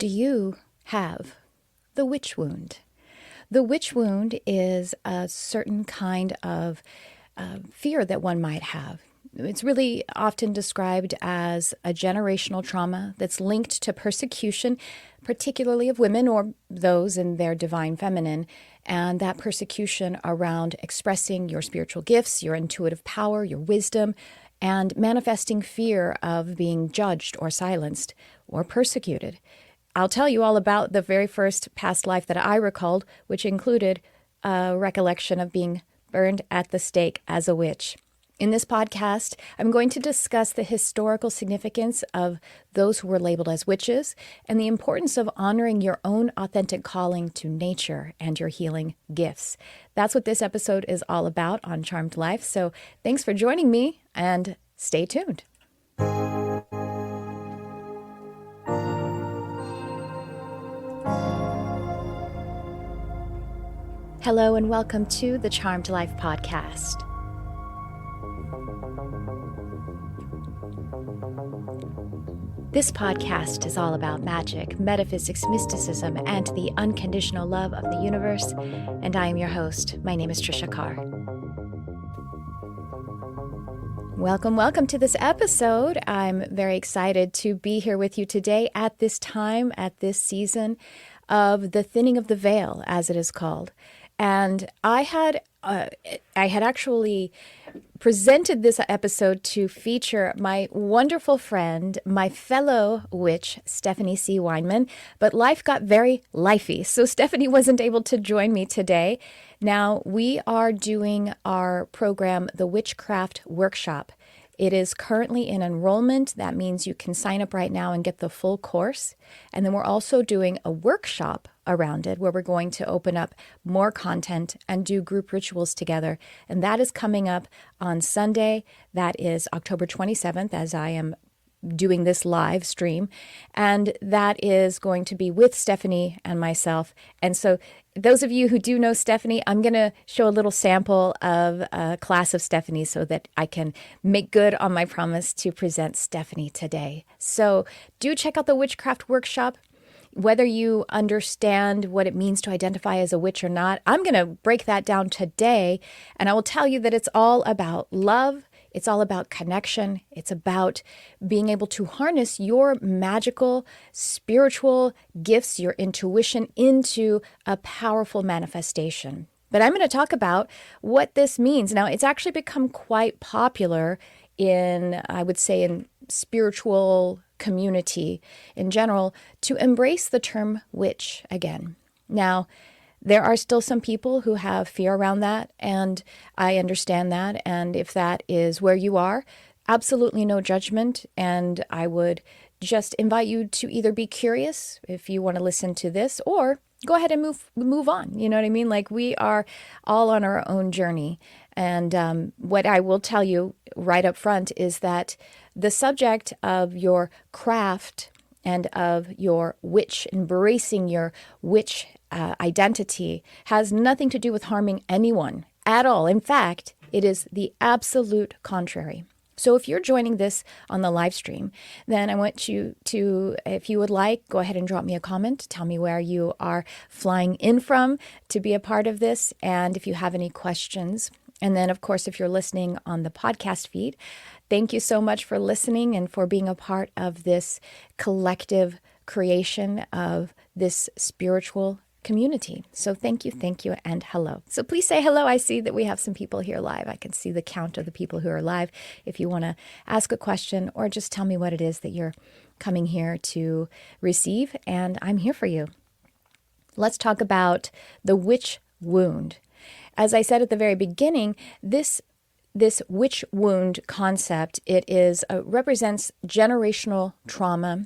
Do you have the witch wound? The witch wound is a certain kind of fear that one might have. It's really often described as a generational trauma that's linked to persecution, particularly of women or those in their divine feminine, and that persecution around expressing your spiritual gifts, your intuitive power, your wisdom, and manifesting fear of being judged or silenced or persecuted. I'll tell you all about the very first past life that I recalled, which included a recollection of being burned at the stake as a witch. In this podcast, I'm going to discuss the historical significance of those who were labeled as witches and the importance of honoring your own authentic calling to nature and your healing gifts. That's what this episode is all about on Charmed Life. So thanks for joining me and stay tuned. Hello and welcome to the Charmed Life podcast. This podcast is all about magic, metaphysics, mysticism, and the unconditional love of the universe, and I am your host. My name is Tricia Carr. Welcome to this episode. I'm very excited to be here with you today at this time, at this season of the thinning of the veil, as it is called. And I had actually presented this episode to feature my wonderful friend, my fellow witch, Stephanie C Weinman, but life got very lifey, so Stephanie wasn't able to join me today. Now, we are doing our program, the Witchcraft Workshop. It is currently in enrollment. That means you can sign up right now and get the full course. And then we're also doing a workshop around it where we're going to open up more content and do group rituals together. And that is coming up on Sunday. That is October 27th, as I am doing this live stream. And that is going to be with Stephanie and myself. And so those of you who do know Stephanie, I'm going to show a little sample of a class of Stephanie so that I can make good on my promise to present Stephanie today. So do check out the Witchcraft Workshop. Whether you understand what it means to identify as a witch or not, I'm going to break that down today. And I will tell you that it's all about love. It's all about connection. It's about being able to harness your magical, spiritual gifts, your intuition into a powerful manifestation. But I'm going to talk about what this means. Now, it's actually become quite popular in, I would say, in spiritual community in general, to embrace the term witch again. Now, there are still some people who have fear around that, and I understand that. And if that is where you are, absolutely no judgment. And I would just invite you to either be curious if you want to listen to this, or go ahead and move on. You know what I mean? Like, we are all on our own journey. And what I will tell you right up front is that the subject of your craft and of your witch, embracing your witch identity, has nothing to do with harming anyone at all. In fact, it is the absolute contrary. So if you're joining this on the live stream, then I want you to, if you would like, go ahead and drop me a comment. Tell me where you are flying in from to be a part of this, and if you have any questions. And then, of course, if you're listening on the podcast feed, thank you so much for listening and for being a part of this collective creation of this spiritual community. So thank you, and hello. So please say hello. I see that we have some people here live. I can see the count of the people who are live. If you want to ask a question or just tell me what it is that you're coming here to receive, and I'm here for you. Let's talk about the witch wound. As I said at the very beginning, this witch wound concept, it represents generational trauma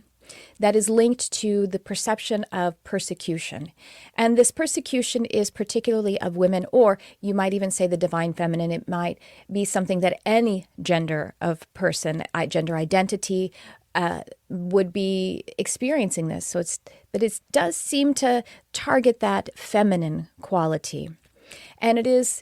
that is linked to the perception of persecution. And this persecution is particularly of women, or you might even say the divine feminine. It might be something that any gender of person, gender identity, would be experiencing this. But it does seem to target that feminine quality. And it is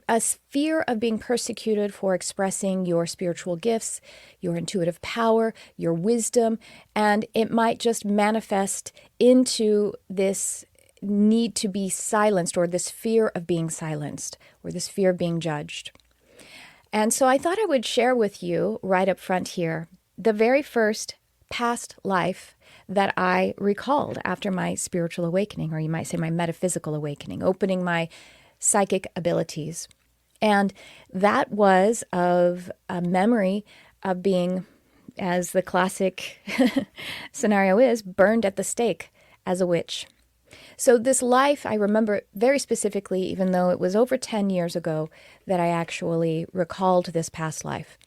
a fear of being persecuted for expressing your spiritual gifts, your intuitive power, your wisdom, and it might just manifest into this need to be silenced, or this fear of being silenced, or this fear of being judged. And so I thought I would share with you right up front here the very first past life that I recalled after my spiritual awakening, or you might say my metaphysical awakening, opening my psychic abilities. And that was of a memory of being, as the classic scenario is, burned at the stake as a witch. So this life, I remember very specifically, even though it was over 10 years ago that I actually recalled this past life.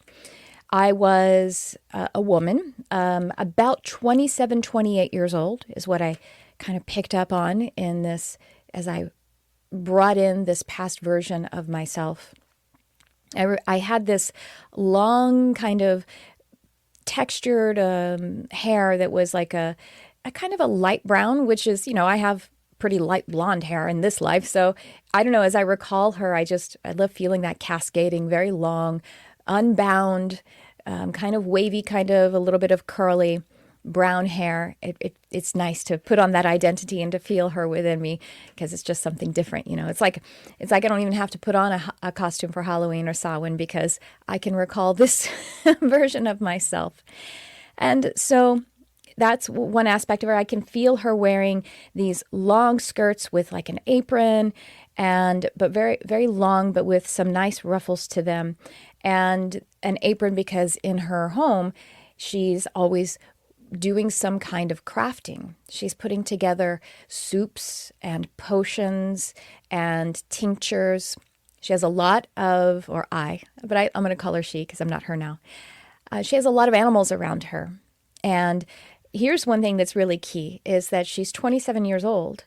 I was a woman, about 27, 28 years old is what I kind of picked up on in this as I brought in this past version of myself. I had this long kind of textured hair that was like a kind of a light brown, which is, I have pretty light blonde hair in this life. So I don't know, as I recall her, I love feeling that cascading, very long, unbound, kind of wavy, kind of a little bit of curly brown hair. It's nice to put on that identity and to feel her within me, because it's just something different. It's like I don't even have to put on a costume for Halloween or Samhain, because I can recall this version of myself. And so that's one aspect of her. I can feel her wearing these long skirts with like an apron, but very, very long, but with some nice ruffles to them, and an apron because in her home, she's always doing some kind of crafting. She's putting together soups and potions and tinctures. She has a lot of, I'm going to call her she because I'm not her now. She has a lot of animals around her. And here's one thing that's really key is that she's 27 years old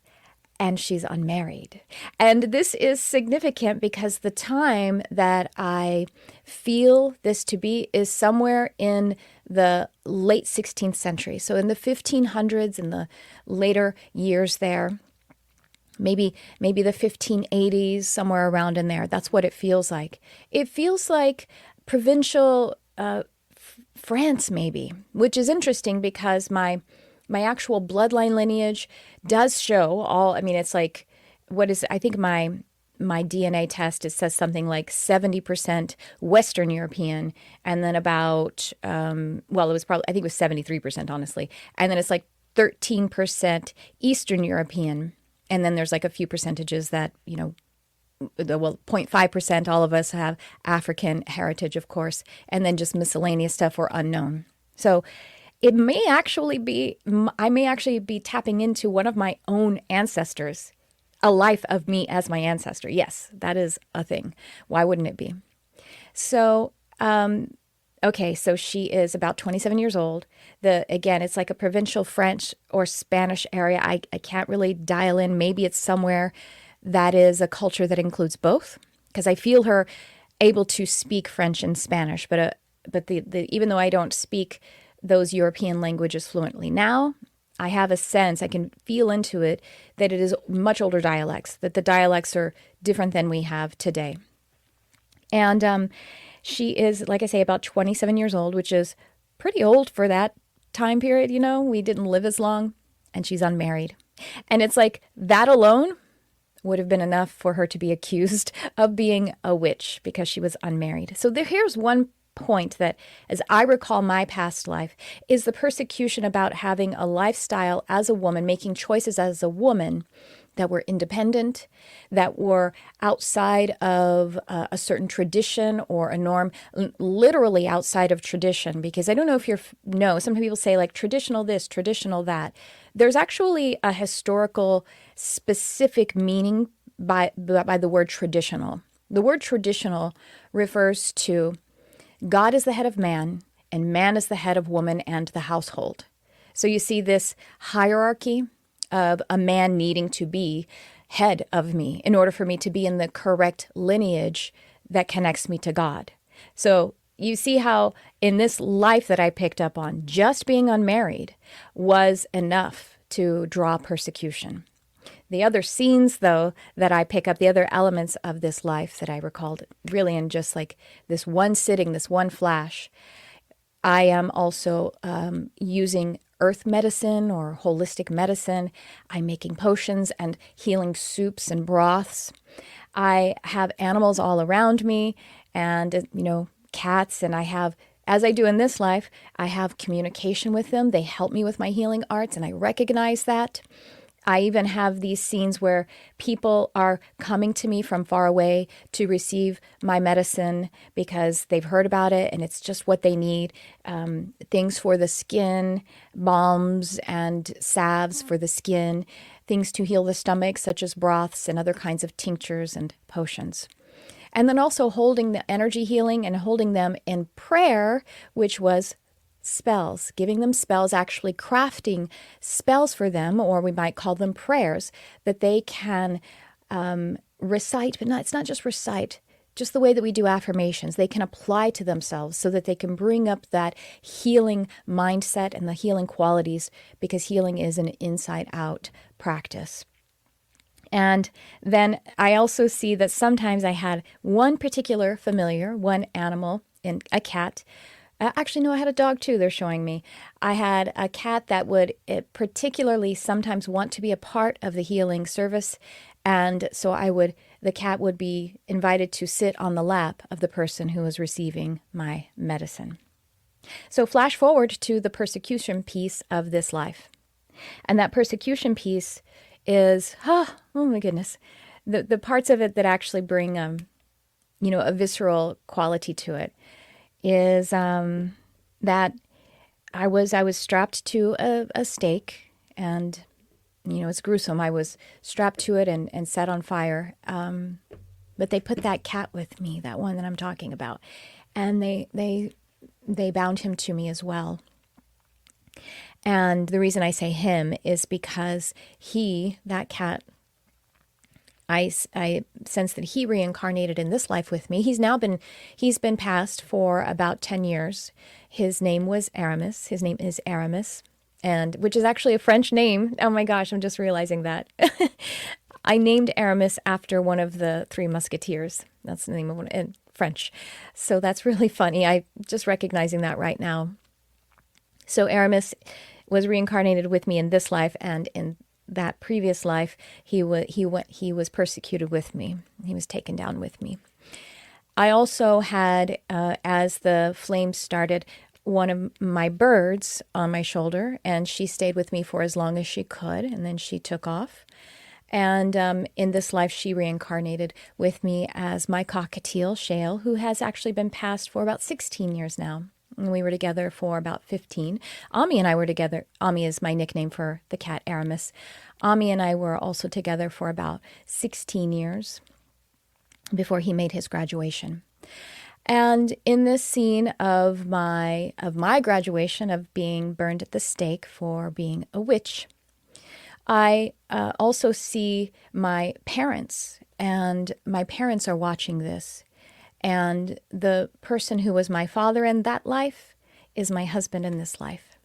and she's unmarried. And this is significant because the time that I feel this to be is somewhere in the late 16th century. So in the 1500s, in the later years there, maybe the 1580s, somewhere around in there. That's what it feels like. It feels like provincial France, maybe, which is interesting because my actual bloodline lineage does show it's like, I think my DNA test, it says something like 70% Western European, and then about, it was probably, I think it was 73%, honestly. And then it's like 13% Eastern European. And then there's like a few percentages that, 0.5%, all of us have African heritage, of course, and then just miscellaneous stuff or unknown. So I may actually be tapping into one of my own ancestors, a life of me as my ancestor. Yes, that is a thing. Why wouldn't it be? So, so she is about 27 years old. Again, it's like a provincial French or Spanish area. I can't really dial in. Maybe it's somewhere that is a culture that includes both, because I feel her able to speak French and Spanish, but even though I don't speak those European languages fluently now, I have a sense, I can feel into it, that it is much older dialects, that the dialects are different than we have today. And she is, like I say, about 27 years old, which is pretty old for that time period, we didn't live as long, and she's unmarried. And it's like that alone would have been enough for her to be accused of being a witch because she was unmarried. So here's one point that, as I recall my past life, is the persecution about having a lifestyle as a woman, making choices as a woman that were independent, that were outside of a certain tradition or a norm, literally outside of tradition. Because I don't know if some people say like traditional this, traditional that. There's actually a historical specific meaning by the word traditional. The word traditional refers to God is the head of man, and man is the head of woman and the household. So you see this hierarchy of a man needing to be head of me in order for me to be in the correct lineage that connects me to God. So you see how in this life that I picked up on, just being unmarried was enough to draw persecution. The other scenes, though, that I pick up, the other elements of this life that I recalled really in just like this one sitting, this one flash, I am also using earth medicine or holistic medicine. I'm making potions and healing soups and broths. I have animals all around me and, cats, and I have, as I do in this life, I have communication with them. They help me with my healing arts, and I recognize that. I even have these scenes where people are coming to me from far away to receive my medicine because they've heard about it and it's just what they need. Things for the skin, balms and salves for the skin, things to heal the stomach, such as broths and other kinds of tinctures and potions. And then also holding the energy healing and holding them in prayer, which was spells, giving them spells, actually crafting spells for them, or we might call them prayers, that they can recite, but it's not just recite, just the way that we do affirmations. They can apply to themselves so that they can bring up that healing mindset and the healing qualities, because healing is an inside-out practice. And then I also see that sometimes I had one particular familiar, one animal, and a cat. Actually, no, I had a dog too, they're showing me. I had a cat that would particularly sometimes want to be a part of the healing service. And so the cat would be invited to sit on the lap of the person who was receiving my medicine. So flash forward to the persecution piece of this life. And that persecution piece is, oh my goodness, the parts of it that actually bring, a visceral quality to it is that I was strapped to a stake, and it's gruesome. I was strapped to it and set on fire. But they put that cat with me, that one that I'm talking about, and they bound him to me as well. And the reason I say him is because that cat, I sense that he reincarnated in this life with me. He's been passed for about 10 years. His name was Aramis. His name is Aramis, and which is actually a French name. Oh my gosh, I'm just realizing that. I named Aramis after one of the Three Musketeers. That's the name of one in French. So that's really funny. I just recognizing that right now. So Aramis was reincarnated with me in this life, and in that previous life, he was persecuted with me. He was taken down with me. I also had, as the flames started, one of my birds on my shoulder, and she stayed with me for as long as she could, and then she took off. And in this life, she reincarnated with me as my cockatiel, Shale, who has actually been passed for about 16 years now. And we were together for about 15. Ami and I were together. Ami is my nickname for the cat, Aramis. Ami and I were also together for about 16 years before he made his graduation. And in this scene of my graduation, of being burned at the stake for being a witch, I also see my parents, and my parents are watching this. And the person who was my father in that life is my husband in this life.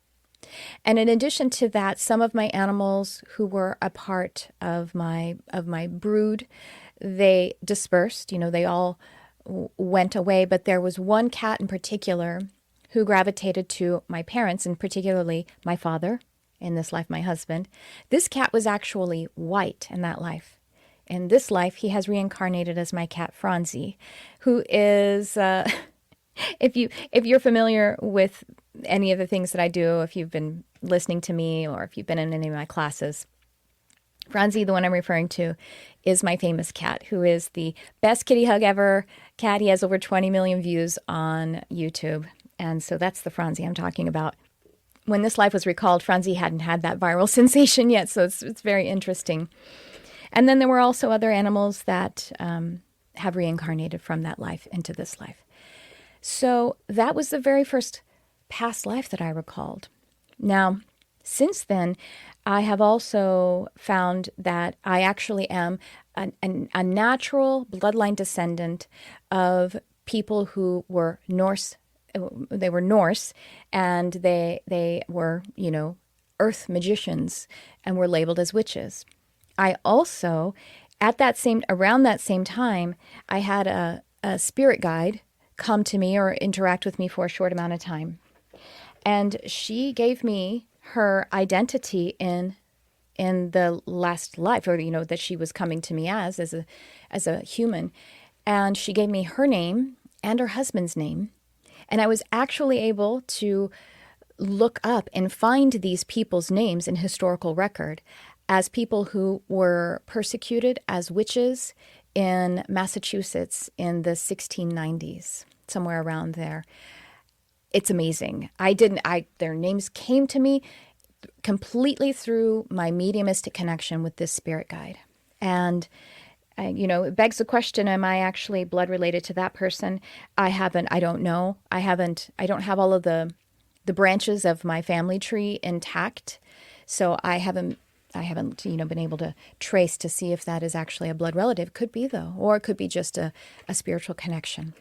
And in addition to that, some of my animals who were a part of my brood, they dispersed. They all went away. But there was one cat in particular who gravitated to my parents, and particularly my father, in this life, my husband. This cat was actually white in that life. In this life, he has reincarnated as my cat, Franzi, who is, if you're familiar with any of the things that I do, if you've been listening to me or if you've been in any of my classes, Franzi, the one I'm referring to, is my famous cat, who is the best kitty hug ever cat. He has over 20 million views on YouTube. And so that's the Franzi I'm talking about. When this life was recalled, Franzi hadn't had that viral sensation yet, so it's very interesting. And then there were also other animals that have reincarnated from that life into this life. So that was the very first past life that I recalled. Now, since then, I have also found that I actually am a natural bloodline descendant of people who were Norse. They were Norse, and they were, earth magicians and were labeled as witches. I also, around that same time, I had a spirit guide come to me or interact with me for a short amount of time. And she gave me her identity in the last life, or that she was coming to me as a human. And she gave me her name and her husband's name. And I was actually able to look up and find these people's names in historical record as people who were persecuted as witches in Massachusetts in the 1690s, somewhere around there. It's amazing. Their names came to me completely through my mediumistic connection with this spirit guide. And it begs the question, am I actually blood related to that person? I don't know. I don't have all of the branches of my family tree intact. So I haven't been able to trace to see if that is actually a blood relative. Could be though, or it could be just a spiritual connection.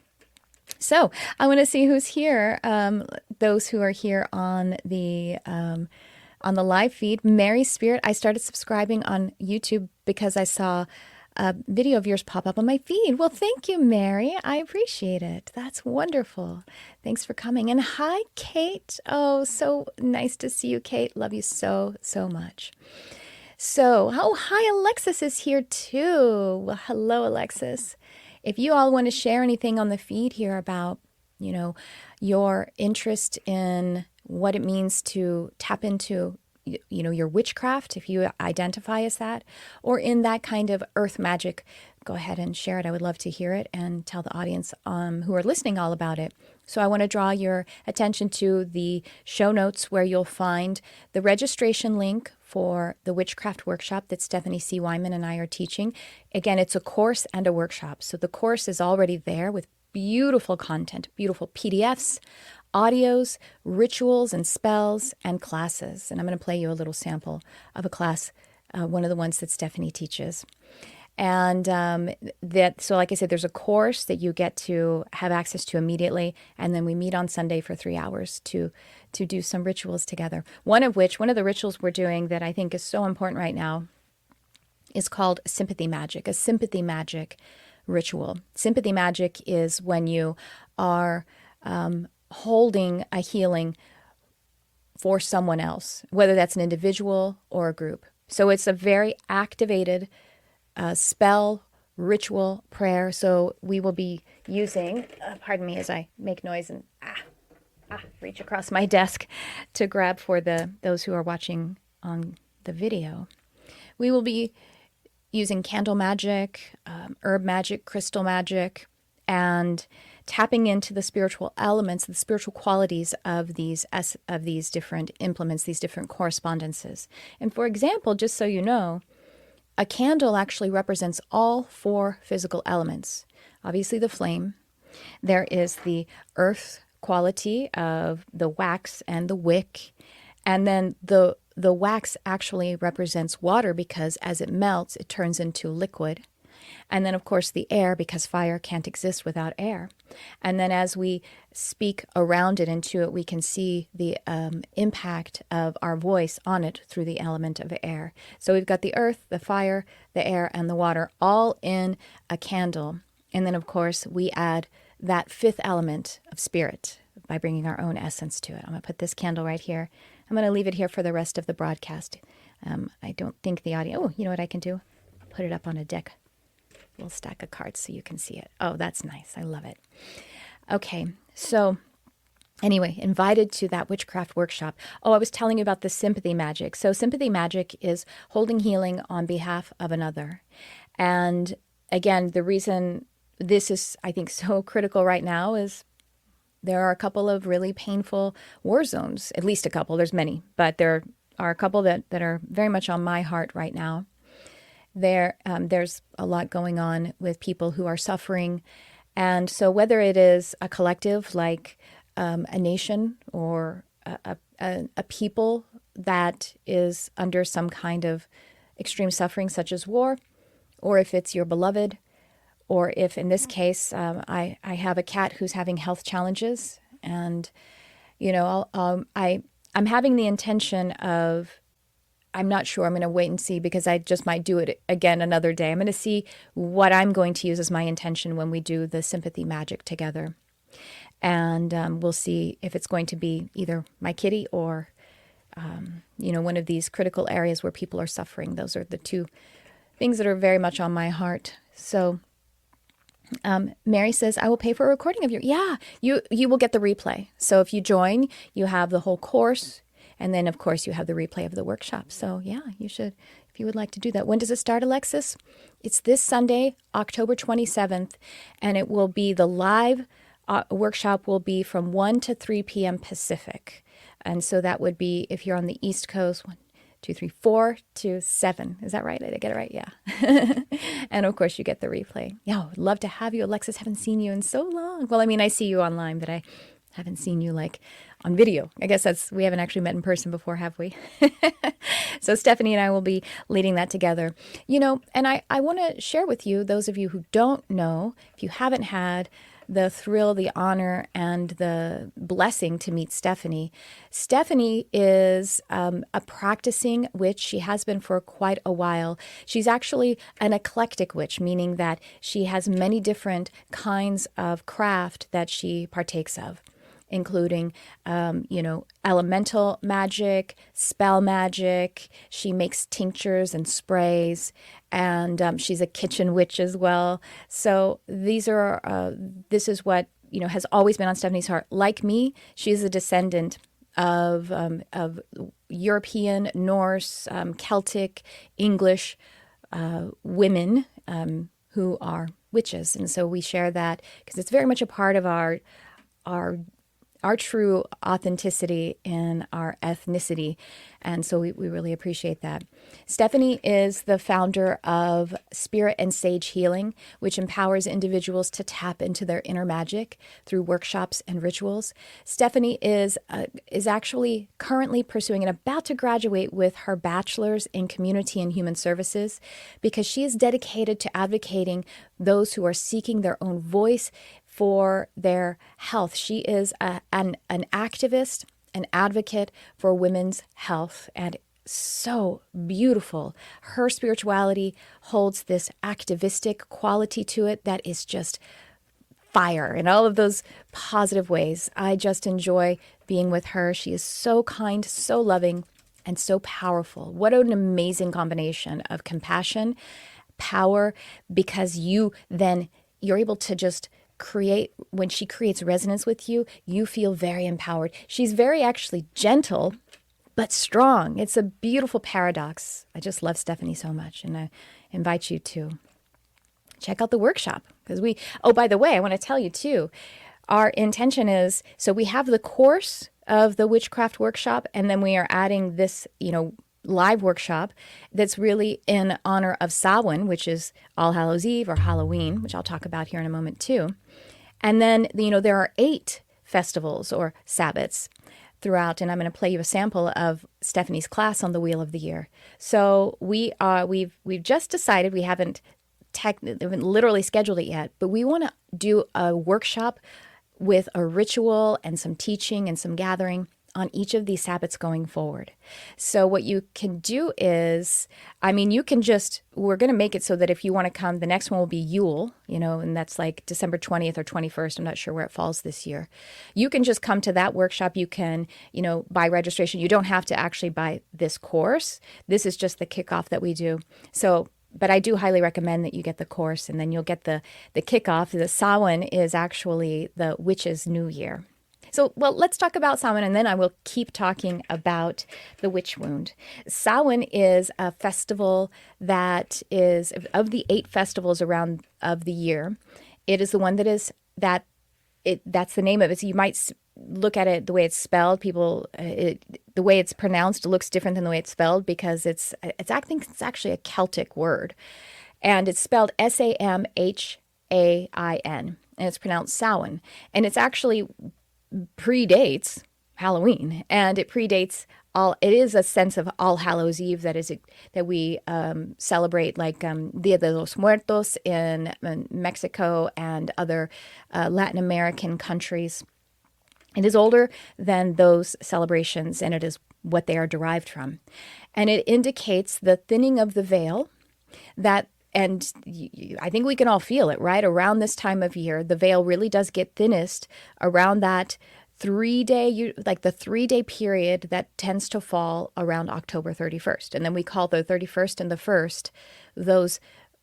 So I want to see who's here. Those who are here on the live feed. Mary Spirit, I started subscribing on YouTube because I saw a video of yours pop up on my feed. Well, thank you, Mary. I appreciate it. That's wonderful. Thanks for coming. And hi, Kate. Oh, so nice to see you, Kate. Love you so, so much. So, hi, Alexis is here too. Well, hello, Alexis. If you all want to share anything on the feed here about, your interest in what it means to tap into your witchcraft, if you identify as that, or in that kind of earth magic, go ahead and share it. I would love to hear it and tell the audience who are listening all about it. So I want to draw your attention to the show notes where you'll find the registration link for the witchcraft workshop that Stephanie C Weinman and I are teaching. Again, it's a course and a workshop. So the course is already there with beautiful content, beautiful PDFs, audios, rituals and spells, and classes. And I'm going to play you a little sample of a class, one of the ones that Stephanie teaches. And so like I said, there's a course that you get to have access to immediately. And then we meet on Sunday for 3 hours to do some rituals together. One of the rituals we're doing that I think is so important right now is called sympathy magic, a sympathy magic ritual. Sympathy magic is when you are holding a healing for someone else, whether that's an individual or a group. So it's a very activated spell, ritual, prayer. So we will be using, pardon me as I make noise and reach across my desk to grab for those who are watching on the video. We will be using candle magic, herb magic, crystal magic, and tapping into the spiritual elements, the spiritual qualities of these different implements, these different correspondences. And for example, just so you know, a candle actually represents all 4 physical elements. Obviously the flame. There is the earth quality of the wax and the wick. And then the wax actually represents water because as it melts, it turns into liquid. And then, of course, the air, because fire can't exist without air. And then as we speak around it and to it, we can see the impact of our voice on it through the element of air. So we've got the earth, the fire, the air, and the water all in a candle. And then, of course, we add that 5th element of spirit by bringing our own essence to it. I'm going to put this candle right here. I'm going to leave it here for the rest of the broadcast. I don't think the audio... Oh, you know what I can do? Put it up on a deck. Little stack of cards so you can see it. Oh, that's nice. I love it. Okay, so anyway, invited to that witchcraft workshop. Oh, I was telling you about the sympathy magic. So sympathy magic is holding healing on behalf of another. And again, the reason this is, I think, so critical right now is there are a couple of really painful war zones, at least a couple. There's many, but there are a couple that are very much on my heart right now. There's a lot going on with people who are suffering. And so whether it is a collective like a nation or a people that is under some kind of extreme suffering, such as war, or if it's your beloved, or if in this case, I have a cat who's having health challenges, and I'm having the intention of I'm not sure. I'm going to wait and see because I just might do it again another day. I'm going to see what I'm going to use as my intention when we do the sympathy magic together. And we'll see if it's going to be either my kitty or, one of these critical areas where people are suffering. Those are the two things that are very much on my heart. So Mary says, I will pay for a recording of your... Yeah, you will get the replay. So if you join, you have the whole course. And then, of course, you have the replay of the workshop. So, yeah, you should, if you would like to do that. When does it start, Alexis? It's this Sunday, October 27th. And it will be the live workshop will be from 1 to 3 p.m. Pacific. And so that would be, if you're on the East Coast, 1, 2, 3, 4 to 7. Is that right? Did I get it right? Yeah. And of course, you get the replay. Yeah, I'd love to have you. Alexis, haven't seen you in so long. Well, I mean, I see you online, but I haven't seen you like on video. I guess we haven't actually met in person before, have we? So Stephanie and I will be leading that together. And I want to share with you, those of you who don't know, if you haven't had the thrill, the honor, and the blessing to meet Stephanie. Stephanie is a practicing witch. She has been for quite a while. She's actually an eclectic witch, meaning that she has many different kinds of craft that she partakes of, including, elemental magic, spell magic. She makes tinctures and sprays, and she's a kitchen witch as well. So this is what, has always been on Stephanie's heart. Like me, she's a descendant of European, Norse, Celtic, English women who are witches. And so we share that because it's very much a part of our true authenticity in our ethnicity. And so we really appreciate that. Stephanie is the founder of Spirit and Sage Healing, which empowers individuals to tap into their inner magic through workshops and rituals. Stephanie is actually currently pursuing and about to graduate with her bachelor's in community and human services because she is dedicated to advocating those who are seeking their own voice for their health. She is an activist, an advocate for women's health, and so beautiful. Her spirituality holds this activistic quality to it that is just fire in all of those positive ways. I just enjoy being with her. She is so kind, so loving, and so powerful. What an amazing combination of compassion, power, because you're able to just create, when she creates resonance with you, you feel very empowered. She's very actually gentle, but strong. It's a beautiful paradox. I just love Stephanie so much, and I invite you to check out the workshop because by the way, I want to tell you too, our intention is, so we have the course of the witchcraft workshop, and then we are adding this, live workshop that's really in honor of Samhain, which is All Hallows Eve or Halloween, which I'll talk about here in a moment too. And then, there are 8 festivals or Sabbats throughout, and I'm going to play you a sample of Stephanie's class on the Wheel of the Year. So we've just decided, we haven't literally scheduled it yet, but we want to do a workshop with a ritual and some teaching and some gathering on each of these Sabbats going forward. So what you can do is, we're going to make it so that if you want to come, the next one will be Yule, and that's like December 20th or 21st. I'm not sure where it falls this year. You can just come to that workshop. You can, buy registration. You don't have to actually buy this course. This is just the kickoff that we do. So, but I do highly recommend that you get the course, and then you'll get the kickoff. The Samhain is actually the witch's new year. So, let's talk about Samhain, and then I will keep talking about the witch wound. Samhain is a festival that is, of the 8 festivals around of the year, it is the one that's the name of it. So you might look at it the way it's spelled. The way it's pronounced looks different than the way it's spelled because I think it's actually a Celtic word. And it's spelled Samhain, and it's pronounced Samhain. And it's actually predates Halloween, and it predates it is a sense of All Hallows Eve that we celebrate, like Dia de los Muertos in Mexico and other Latin American countries. It is older than those celebrations, and it is what they are derived from. And it indicates the thinning of the veil that, and I think we can all feel it, right? Around this time of year, the veil really does get thinnest around that 3-day, like the 3-day period that tends to fall around October 31st. And then we call the 31st and the 1st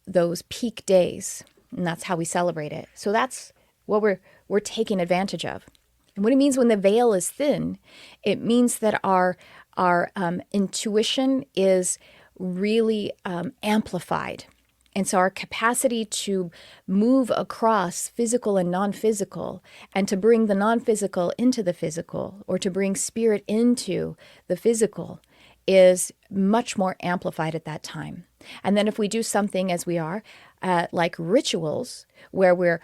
those peak days. And that's how we celebrate it. So that's what we're taking advantage of. And what it means when the veil is thin, it means that our intuition is really amplified. And so our capacity to move across physical and non-physical, and to bring the non-physical into the physical, or to bring spirit into the physical, is much more amplified at that time. And then if we do something, as we are, like rituals, where we're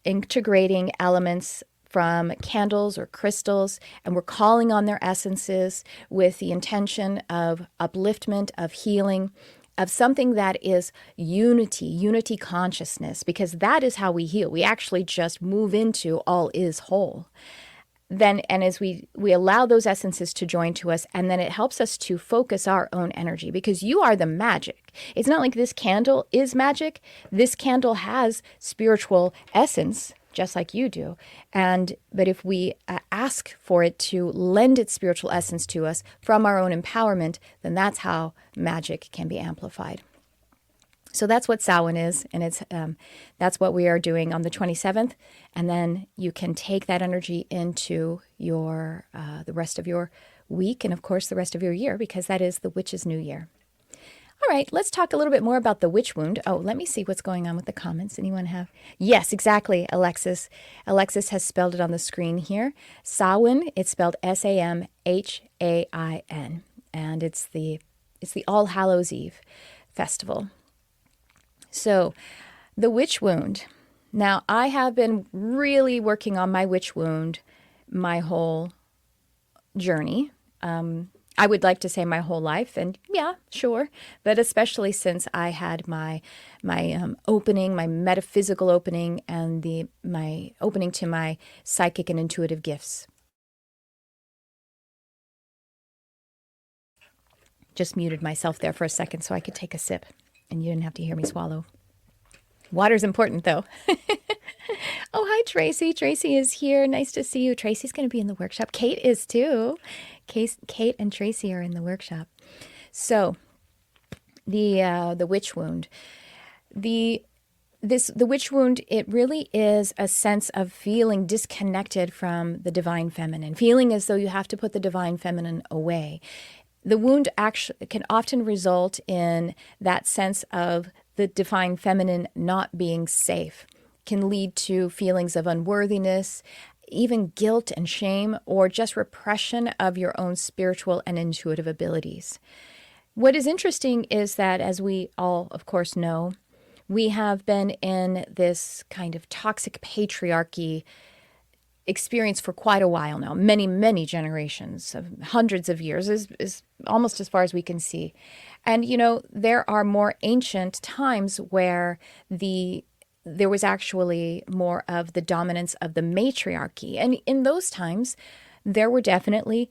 integrating elements from candles or crystals, and we're calling on their essences with the intention of upliftment, of healing, of something that is unity consciousness, because that is how we heal. We actually just move into all is whole. Then, and as we allow those essences to join to us, and then it helps us to focus our own energy, because you are the magic. It's not like this candle is magic. This candle has spiritual essence, just like you do. But if we ask for it to lend its spiritual essence to us from our own empowerment, then that's how magic can be amplified. So that's what Samhain is, and that's what we are doing on the 27th. And then you can take that energy into your the rest of your week, and of course the rest of your year, because that is the witch's new year. All right, let's talk a little bit more about the witch wound. Oh, let me see what's going on with the comments. Anyone have? Yes, exactly, Alexis. Alexis has spelled it on the screen here. Samhain, it's spelled Samhain, and it's the All Hallows Eve festival. So, the witch wound. Now, I have been really working on my witch wound my whole journey. I would like to say my whole life, and yeah, sure, but especially since I had my opening, my metaphysical opening, and my opening to my psychic and intuitive gifts. Just muted myself there for a second so I could take a sip, and you didn't have to hear me swallow. Water's important, though. Oh, hi, Tracy. Tracy is here. Nice to see you. Tracy's going to be in the workshop. Kate is, too. Kate and Tracy are in the workshop. So, the witch wound. The witch wound, it really is a sense of feeling disconnected from the divine feminine, feeling as though you have to put the divine feminine away. The wound actually can often result in that sense of the divine feminine not being safe, can lead to feelings of unworthiness, even guilt and shame, or just repression of your own spiritual and intuitive abilities. What is interesting is that, as we all, of course, know, we have been in this kind of toxic patriarchy experience for quite a while now, many generations, of hundreds of years, is almost as far as we can see. And, there are more ancient times where there was actually more of the dominance of the matriarchy. And in those times, there was definitely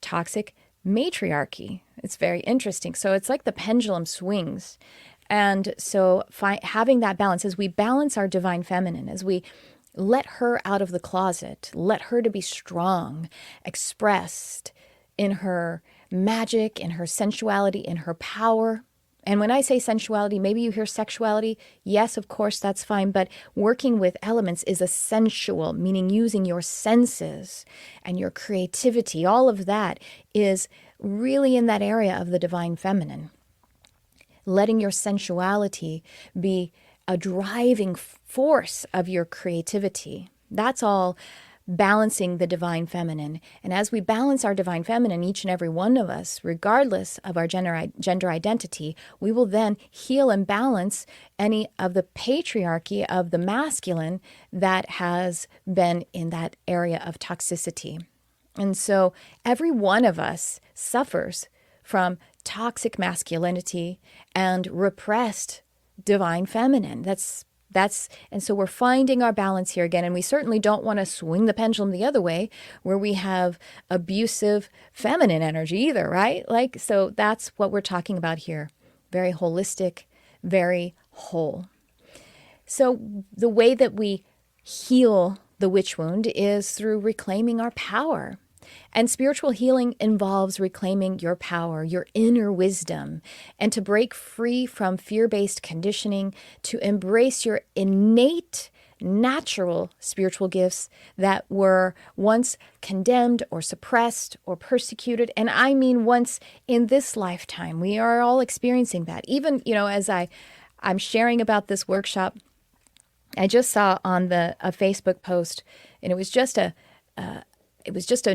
toxic matriarchy. It's very interesting. So it's like the pendulum swings. And so having that balance, as we balance our divine feminine, as we let her out of the closet, let her to be strong, expressed in her magic, in her sensuality, in her power. And when I say sensuality, maybe you hear sexuality. Yes, of course, that's fine. But working with elements is essential, meaning using your senses and your creativity. All of that is really in that area of the divine feminine. Letting your sensuality be a driving force of your creativity. That's all balancing the divine feminine. And as we balance our divine feminine, each and every one of us, regardless of our gender identity, we will then heal and balance any of the patriarchy of the masculine that has been in that area of toxicity. And so every one of us suffers from toxic masculinity and repressed divine feminine. That's And so we're finding our balance here again. And we certainly don't want to swing the pendulum the other way where we have abusive feminine energy either, right? Like, so that's what we're talking about here. Very holistic, very whole. So the way that we heal the witch wound is through reclaiming our power. And spiritual healing involves reclaiming your power, your inner wisdom, and to break free from fear-based conditioning, to embrace your innate, natural spiritual gifts that were once condemned or suppressed or persecuted. And I mean once in this lifetime. We are all experiencing that. Even, as I'm sharing about this workshop, I just saw on a Facebook post, and it was just an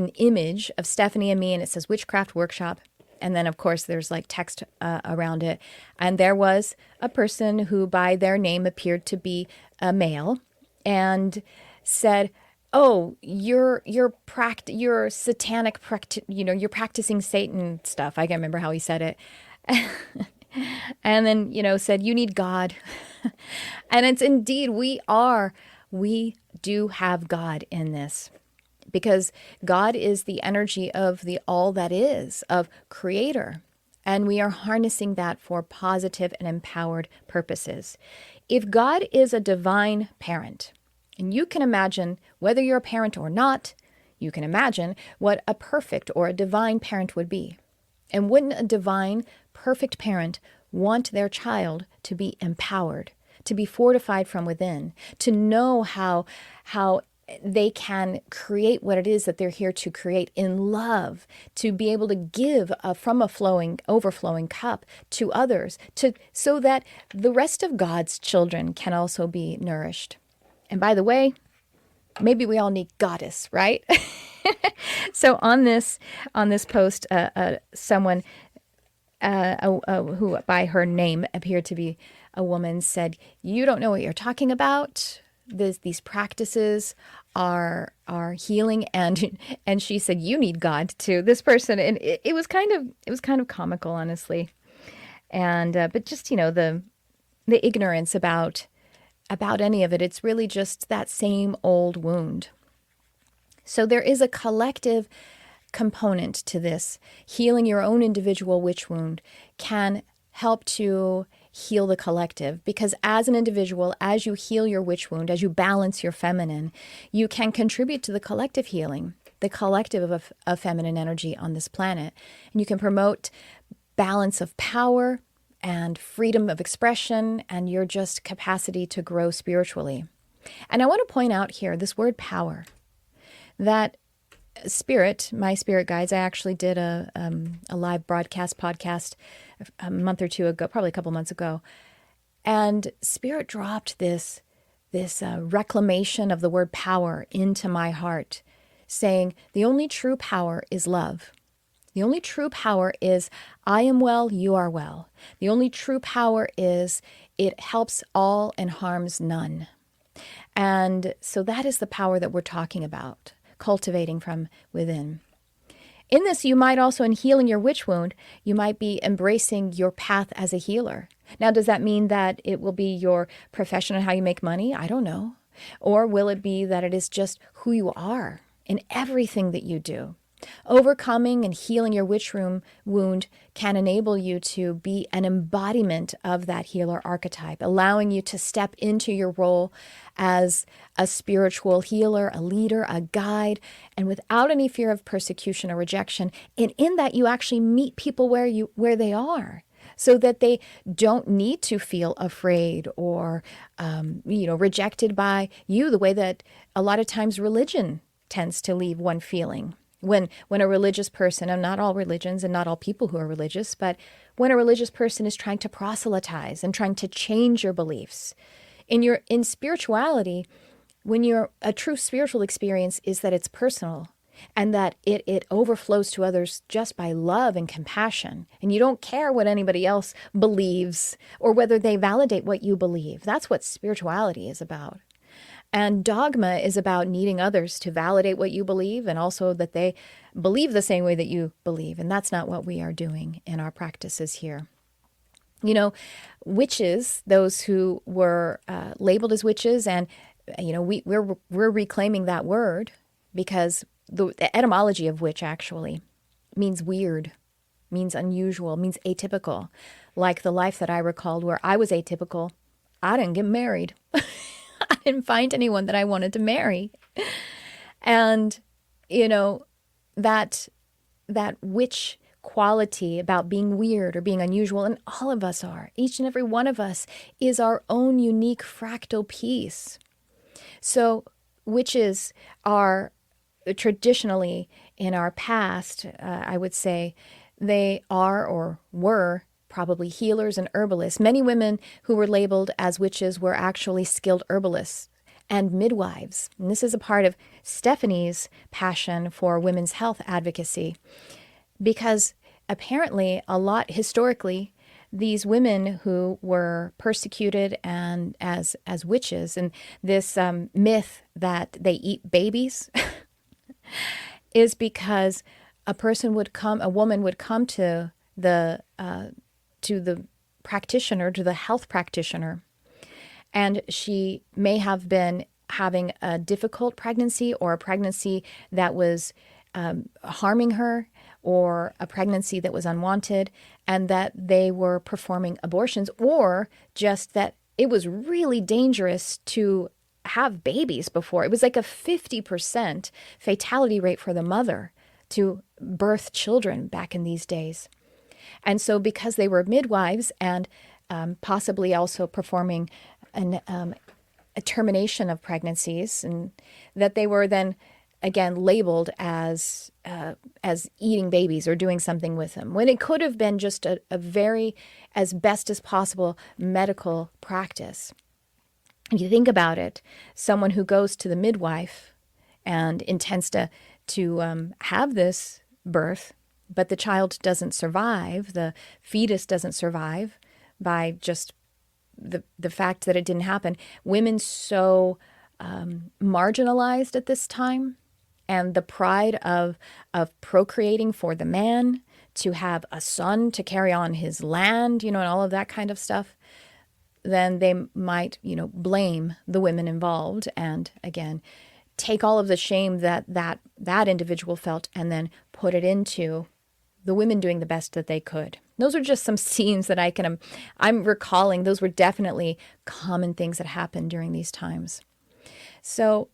image of Stephanie and me, and it says Witchcraft Workshop. And then, of course, there's like text around it. And there was a person who by their name appeared to be a male and said, "Oh, you're satanic, you're practicing Satan stuff." I can't remember how he said it. And then, said, "You need God." And it's indeed, we do have God in this. Because God is the energy of the all that is, of creator. And we are harnessing that for positive and empowered purposes. If God is a divine parent, and you can imagine, whether you're a parent or not, you can imagine what a perfect or a divine parent would be. And wouldn't a divine, perfect parent want their child to be empowered, to be fortified from within, to know how they can create what it is that they're here to create in love, to be able to give from a overflowing cup to others, so that the rest of God's children can also be nourished. And by the way, maybe we all need goddess, right? So on this post, someone who by her name appeared to be a woman said, "You don't know what you're talking about. These practices are healing," and she said, "You need God too." This person, and it was kind of comical, honestly, and but just the ignorance about any of it. It's really just that same old wound. So there is a collective component to this. Healing your own individual witch wound can help to heal the collective, because as an individual, as you heal your witch wound, as you balance your feminine, you can contribute to the collective healing, the collective of feminine energy on this planet. And you can promote balance of power and freedom of expression and your just capacity to grow spiritually. And I want to point out here this word power, that my spirit guides, I actually did a live podcast a month or two ago, probably a couple months ago. And spirit dropped this reclamation of the word power into my heart, saying the only true power is love. The only true power is I am well, you are well. The only true power is it helps all and harms none. And so that is the power that we're talking about, cultivating from within. In this, you might also, in healing your witch wound, you might be embracing your path as a healer. Now, does that mean that it will be your profession and how you make money? I don't know. Or will it be that it is just who you are in everything that you do? Overcoming and healing your witch wound can enable you to be an embodiment of that healer archetype, allowing you to step into your role as a spiritual healer, a leader, a guide, and without any fear of persecution or rejection. And in that, you actually meet people where they are, so that they don't need to feel afraid or rejected by you, the way that a lot of times religion tends to leave one feeling. When a religious person, and not all religions and not all people who are religious, but when a religious person is trying to proselytize and trying to change your beliefs. In spirituality, when you're a true spiritual experience is that it's personal and that it overflows to others just by love and compassion. And you don't care what anybody else believes or whether they validate what you believe. That's what spirituality is about. And dogma is about needing others to validate what you believe and also that they believe the same way that you believe. And that's not what we are doing in our practices here. You know, witches, those who were labeled as witches, and we're reclaiming that word because the etymology of witch actually means weird, means unusual, means atypical. Like the life that I recalled where I was atypical, I didn't get married. I didn't find anyone that I wanted to marry. And, that witch quality about being weird or being unusual, and all of us are, each and every one of us is our own unique fractal piece. So witches are traditionally in our past, I would say, they are or were probably healers and herbalists. Many women who were labeled as witches were actually skilled herbalists and midwives. And this is a part of Stephanie's passion for women's health advocacy, because apparently a lot historically, these women who were persecuted and as witches, and this myth that they eat babies is because a woman would come to the practitioner, to the health practitioner, and she may have been having a difficult pregnancy or a pregnancy that was harming her, or a pregnancy that was unwanted, and that they were performing abortions, or just that it was really dangerous to have babies before. It was like a 50% fatality rate for the mother to birth children back in these days. And so because they were midwives and possibly also performing a termination of pregnancies, and that they were then again labeled as eating babies or doing something with them, when it could have been just a very, as best as possible, medical practice. If you think about it, someone who goes to the midwife and intends to have this birth, but the child doesn't survive, the fetus doesn't survive by just the fact that it didn't happen. Women so marginalized at this time, and the pride of procreating for the man, to have a son to carry on his land, and all of that kind of stuff, then they might, blame the women involved, and again, take all of the shame that individual felt and then put it into the women doing the best that they could. Those are just some scenes that I'm recalling. Those were definitely common things that happened during these times. So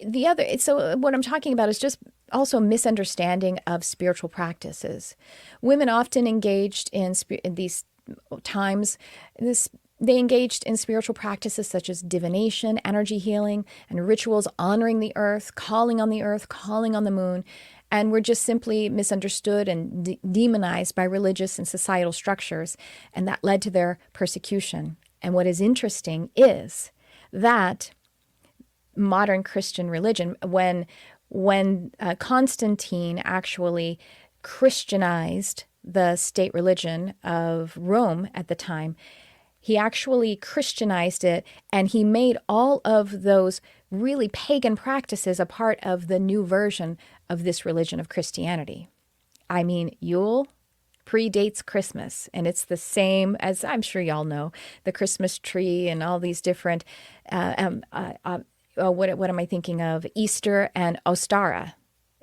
what I'm talking about is just also misunderstanding of spiritual practices. Women often engaged in these times, they engaged in spiritual practices such as divination, energy healing, and rituals honoring the earth, calling on the moon, and were just simply misunderstood and demonized by religious and societal structures, and that led to their persecution. And what is interesting is that modern Christian religion, when Constantine actually Christianized the state religion of Rome at the time, he actually Christianized it, and he made all of those really pagan practices a part of the new version of this religion of Christianity. I mean, Yule predates Christmas, and it's the same as, I'm sure y'all know, the Christmas tree and all these different, what am I thinking of? Easter and Ostara.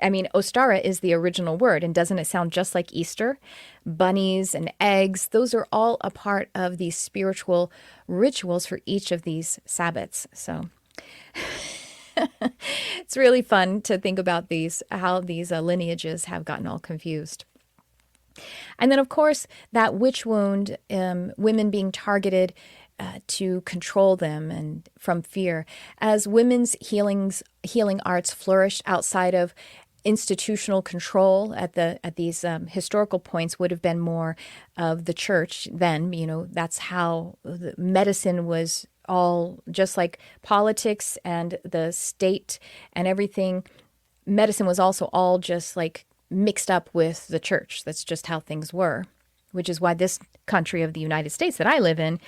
I mean, Ostara is the original word, and doesn't it sound just like Easter? Bunnies and eggs, those are all a part of these spiritual rituals for each of these Sabbats. So it's really fun to think about how these lineages have gotten all confused. And then, of course, that witch wound, women being targeted to control them and from fear. As women's healing arts flourished outside of institutional control at these historical points, would have been more of the church then. That's how the medicine was all, just like politics and the state and everything. Medicine was also all just like mixed up with the church. That's just how things were, which is why this country of the United States that I live in,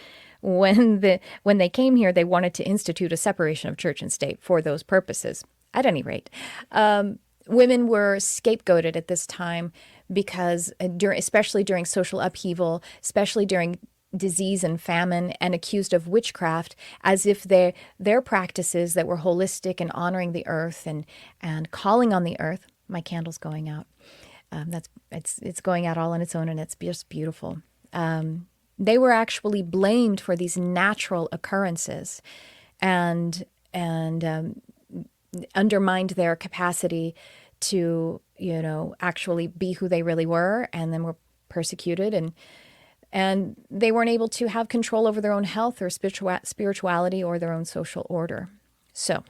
when they came here, they wanted to institute a separation of church and state for those purposes. At any rate, women were scapegoated at this time because especially during social upheaval, especially during disease and famine, and accused of witchcraft, as if their practices that were holistic and honoring the earth and calling on the earth. My candle's going out. It's going out all on its own, and it's just beautiful. They were actually blamed for these natural occurrences, and undermined their capacity to, actually be who they really were, and then were persecuted, and they weren't able to have control over their own health or spirituality or their own social order. So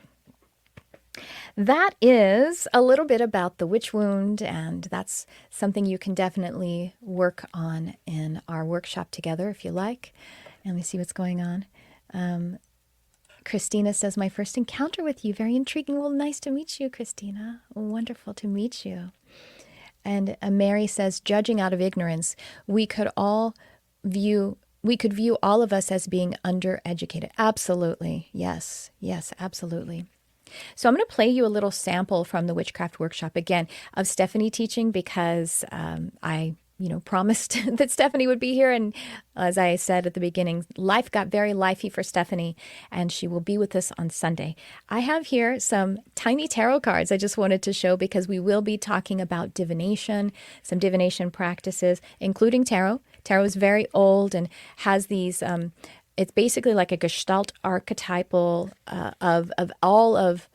that is a little bit about the witch wound, and that's something you can definitely work on in our workshop together if you like. Let me see what's going on. Christina says, my first encounter with you, very intriguing. Well, nice to meet you, Christina. Wonderful to meet you. And Mary says, judging out of ignorance, we could view all of us as being undereducated. Absolutely. Yes, absolutely. So I'm going to play you a little sample from the Witchcraft Workshop, again, of Stephanie teaching, because I promised that Stephanie would be here. And as I said at the beginning, life got very lifey for Stephanie, and she will be with us on Sunday. I have here some tiny tarot cards I just wanted to show, because we will be talking about divination, some divination practices, including tarot. Tarot is very old and has these, it's basically like a Gestalt archetypal of all of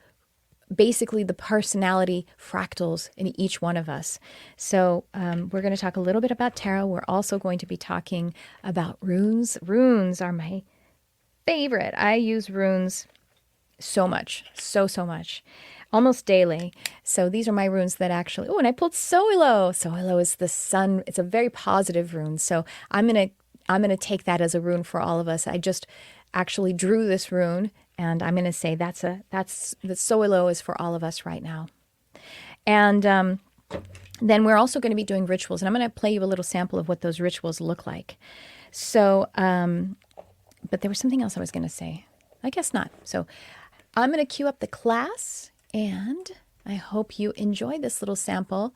basically the personality fractals in each one of us. So we're going to talk a little bit about tarot. We're also going to be talking about runes. Runes are my favorite. I use runes so much, so much, almost daily. So these are my runes that actually, and I pulled Soilo. Soilo is the sun. It's a very positive rune. So I'm going to take that as a rune for all of us. I just actually drew this rune, and I'm going to say the Soilo is for all of us right now. And then we're also going to be doing rituals, and I'm going to play you a little sample of what those rituals look like. So, but there was something else I was going to say. I guess not. So I'm going to cue up the class, and I hope you enjoy this little sample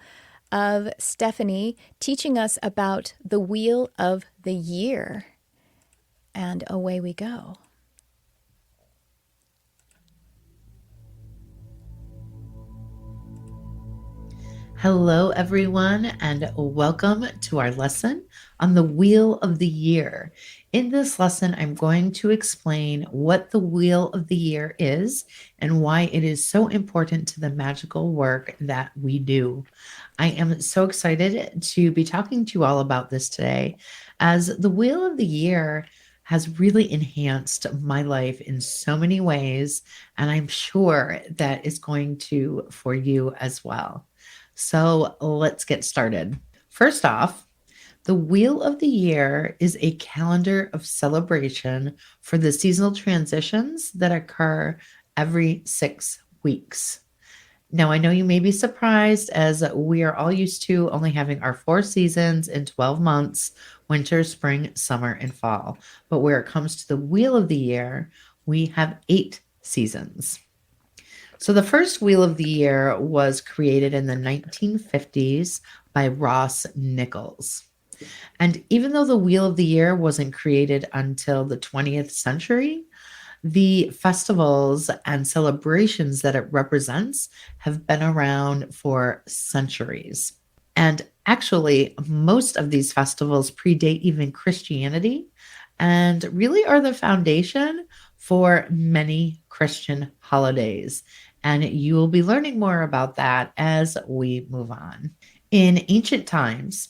of Stephanie teaching us about the Wheel of the Year. And away we go. Hello, everyone, and welcome to our lesson on the Wheel of the Year. In this lesson, I'm going to explain what the Wheel of the Year is and why it is so important to the magical work that we do. I am so excited to be talking to you all about this today, as the Wheel of the Year has really enhanced my life in so many ways, and I'm sure that is going to for you as well. So let's get started. First off, the Wheel of the Year is a calendar of celebration for the seasonal transitions that occur every 6 weeks. Now, I know you may be surprised, as we are all used to only having our 4 seasons in 12 months: winter, spring, summer, and fall. But where it comes to the Wheel of the Year, we have 8 seasons. So the first Wheel of the Year was created in the 1950s by Ross Nichols. And even though the Wheel of the Year wasn't created until the 20th century, the festivals and celebrations that it represents have been around for centuries. And actually, most of these festivals predate even Christianity and really are the foundation for many Christian holidays. And you will be learning more about that as we move on. In ancient times,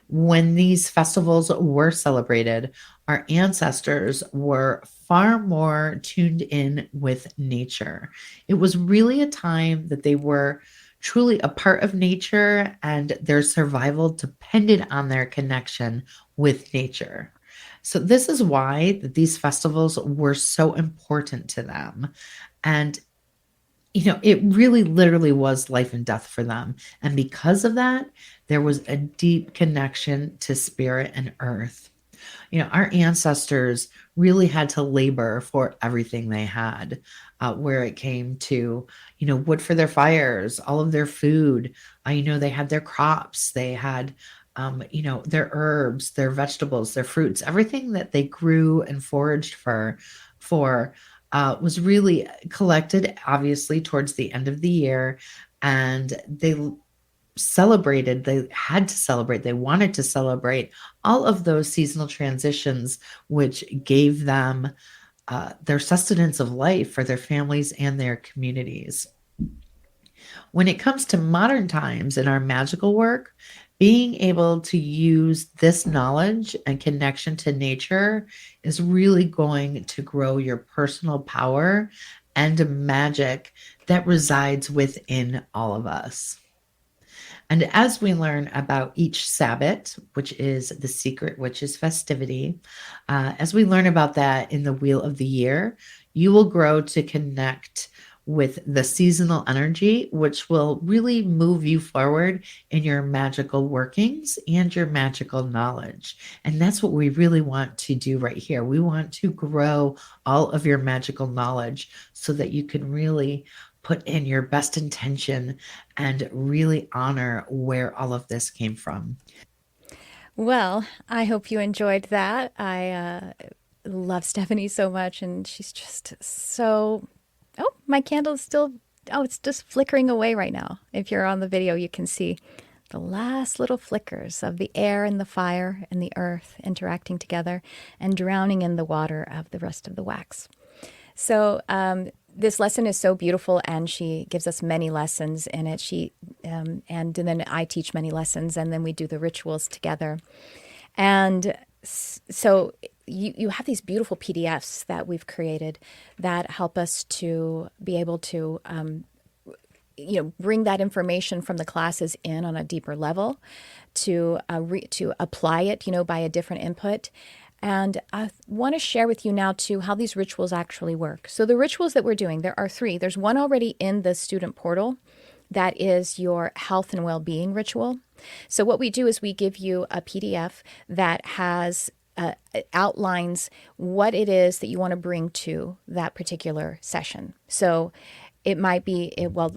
when these festivals were celebrated, our ancestors were far more tuned in with nature. It was really a time that they were truly a part of nature, and their survival depended on their connection with nature. So this is why these festivals were so important to them. And it really literally was life and death for them. And because of that, there was a deep connection to spirit and earth. Our ancestors really had to labor for everything they had, where it came to, wood for their fires, all of their food. They had their crops, they had, their herbs, their vegetables, their fruits, everything that they grew and foraged for was really collected, obviously, towards the end of the year. And they had to celebrate, they wanted to celebrate all of those seasonal transitions, which gave them their sustenance of life for their families and their communities. When it comes to modern times in our magical work, being able to use this knowledge and connection to nature is really going to grow your personal power and magic that resides within all of us. And as we learn about each Sabbath, which is the secret, which is festivity, as we learn about that in the Wheel of the Year, you will grow to connect with the seasonal energy, which will really move you forward in your magical workings and your magical knowledge. And that's what we really want to do right here. We want to grow all of your magical knowledge so that you can really put in your best intention and really honor where all of this came from. Well, I hope you enjoyed that. I love Stephanie so much, and she's just so. Oh, my candle is still. Oh, it's just flickering away right now. If you're on the video, you can see the last little flickers of the air and the fire and the earth interacting together and drowning in the water of the rest of the wax. So, this lesson is so beautiful, and she gives us many lessons in it. And then I teach many lessons, and then we do the rituals together. And so you have these beautiful PDFs that we've created that help us to be able to bring that information from the classes in on a deeper level, to apply it by a different input. And I want to share with you now, too, how these rituals actually work. So the rituals that we're doing, there are 3. There's one already in the student portal that is your health and well-being ritual. So what we do is we give you a PDF that has outlines what it is that you want to bring to that particular session. So it might be,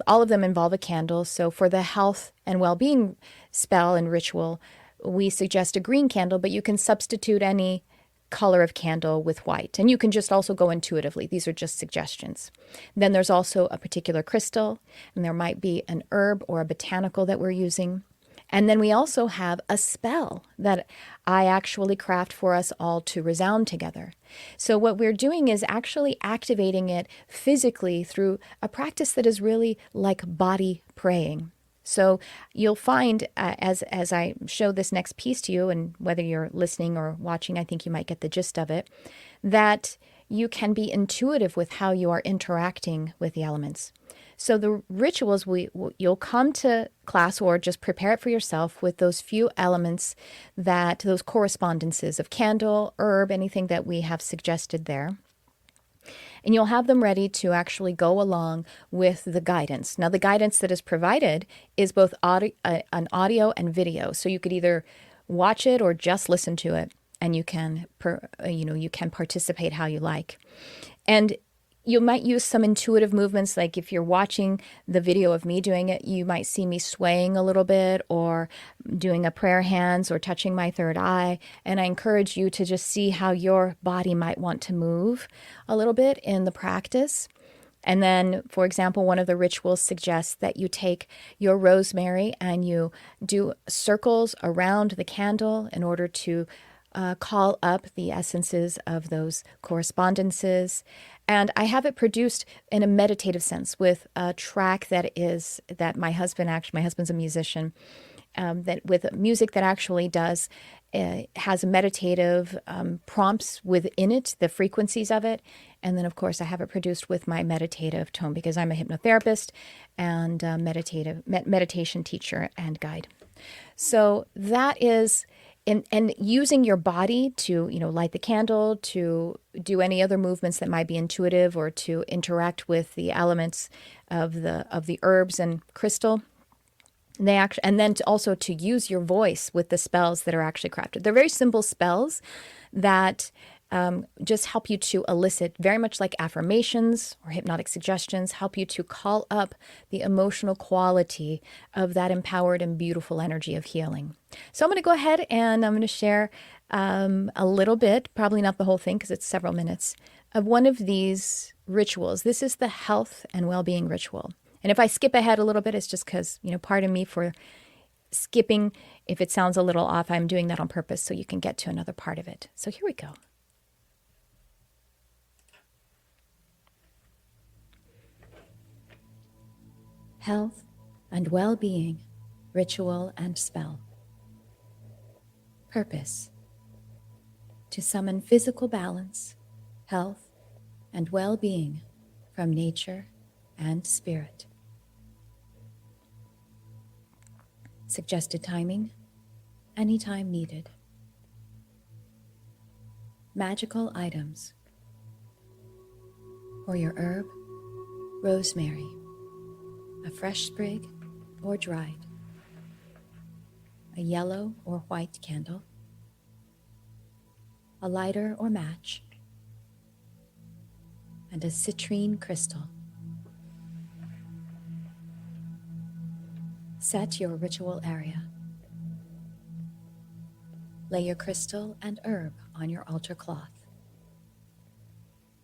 all of them involve a candle. So for the health and well-being spell and ritual, we suggest a green candle, but you can substitute any color of candle with white. And you can just also go intuitively. These are just suggestions. Then there's also a particular crystal, and there might be an herb or a botanical that we're using. And then we also have a spell that I actually craft for us all to resound together. So what we're doing is actually activating it physically through a practice that is really like body praying. So you'll find as I show this next piece to you, and whether you're listening or watching, I think you might get the gist of it, that you can be intuitive with how you are interacting with the elements. So the rituals, you'll come to class or just prepare it for yourself with those few elements, those correspondences of candle, herb, anything that we have suggested there. And you'll have them ready to actually go along with the guidance. Now, the guidance that is provided is both an audio and video. So you could either watch it or just listen to it, and you can participate how you like. And you might use some intuitive movements, like if you're watching the video of me doing it, you might see me swaying a little bit or doing a prayer hands or touching my third eye. And I encourage you to just see how your body might want to move a little bit in the practice. And then, for example, one of the rituals suggests that you take your rosemary and you do circles around the candle in order to call up the essences of those correspondences. And I have it produced in a meditative sense with a track that my husband's a musician, that with music that actually has meditative prompts within it, the frequencies of it. And then, of course, I have it produced with my meditative tone because I'm a hypnotherapist and a meditation teacher and guide. So that is... And using your body to, light the candle, to do any other movements that might be intuitive, or to interact with the elements of the herbs and crystal. And then also to use your voice with the spells that are actually crafted. They're very simple spells that just help you to elicit, very much like affirmations or hypnotic suggestions, help you to call up the emotional quality of that empowered and beautiful energy of healing. So I'm going to go ahead and I'm going to share a little bit, probably not the whole thing because it's several minutes, of one of these rituals. This is the health and well-being ritual. And if I skip ahead a little bit, it's just because, pardon me for skipping. If it sounds a little off, I'm doing that on purpose so you can get to another part of it. So here we go. Health and well-being, ritual and spell. Purpose: to summon physical balance, health, and well-being from nature and spirit. Suggested timing: anytime needed. Magical items: for your herb, rosemary, a fresh sprig or dried, a yellow or white candle, a lighter or match, and a citrine crystal. Set your ritual area. Lay your crystal and herb on your altar cloth.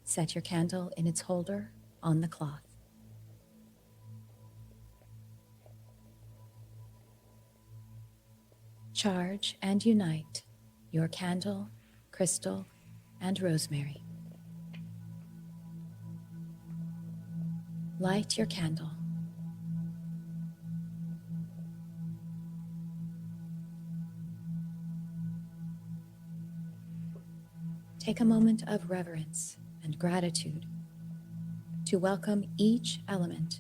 Set your candle in its holder on the cloth. Charge and unite your candle, crystal, and rosemary. Light your candle. Take a moment of reverence and gratitude to welcome each element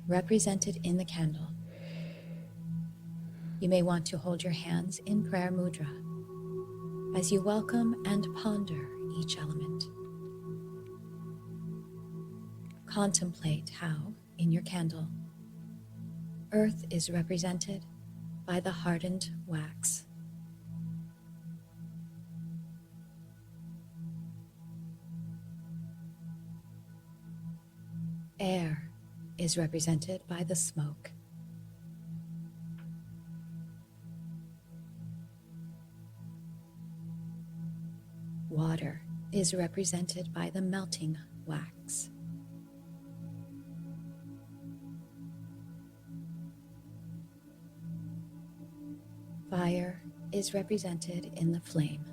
represented in the candle. You may want to hold your hands in prayer mudra as you welcome and ponder each element. Contemplate how, in your candle, earth is represented by the hardened wax. Air is represented by the smoke. Water is represented by the melting wax. Fire is represented in the flame.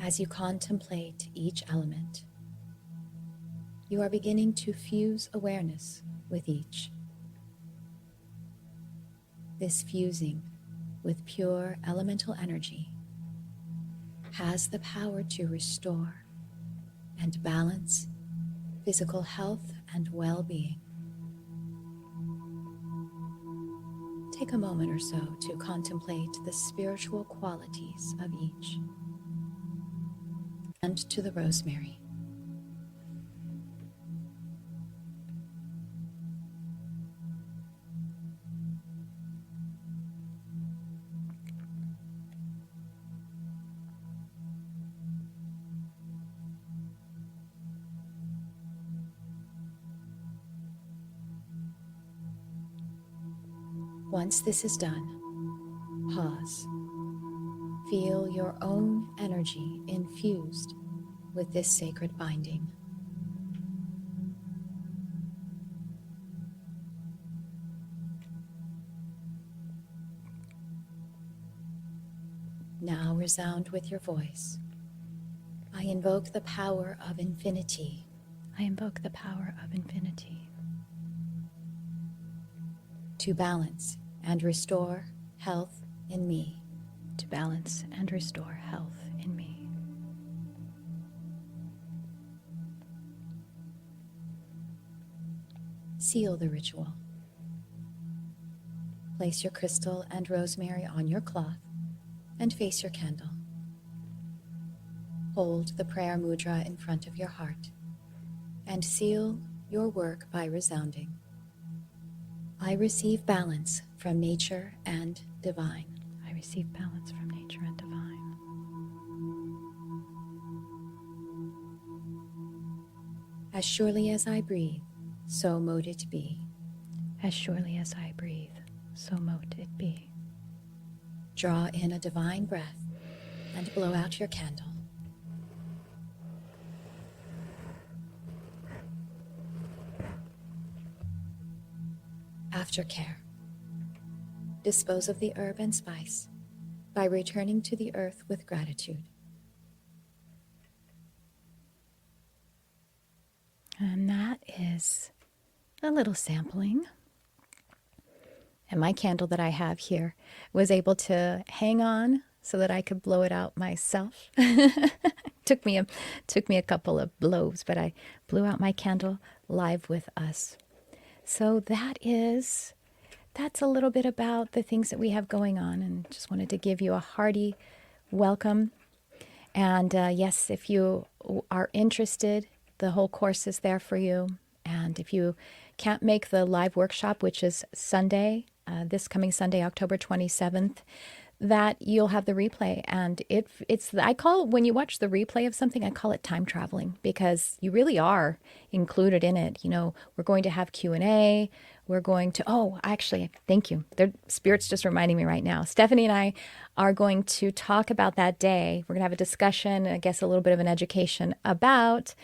As you contemplate each element, you are beginning to fuse awareness with each. This fusing with pure elemental energy has the power to restore and balance physical health and well-being. Take a moment or so to contemplate the spiritual qualities of each. And to the rosemary. Once this is done, pause. Feel your own energy infused with this sacred binding. Now resound with your voice. I invoke the power of infinity. I invoke the power of infinity. To balance and restore health in me. To balance and restore health in me. Seal the ritual. Place your crystal and rosemary on your cloth and face your candle. Hold the prayer mudra in front of your heart and seal your work by resounding. I receive balance from nature and divine. I receive balance from nature and divine. As surely as I breathe, so mote it be. As surely as I breathe, so mote it be. Draw in a divine breath and blow out your candle. Aftercare. Dispose of the herb and spice by returning to the earth with gratitude. And that is a little sampling. And my candle that I have here was able to hang on so that I could blow it out myself. Took me a couple of blows, but I blew out my candle live with us. So that's a little bit about the things that we have going on, and just wanted to give you a hearty welcome. And yes, if you are interested, the whole course is there for you. And if you can't make the live workshop, which is Sunday, this coming Sunday, October 27th, that you'll have the replay. And when you watch the replay of something, I call it time traveling, because you really are included in it. We're going to have Q&A. We're going to, actually, thank you. Spirit's just reminding me right now. Stephanie and I are going to talk about that day. We're going to have a discussion, I guess a little bit of an education about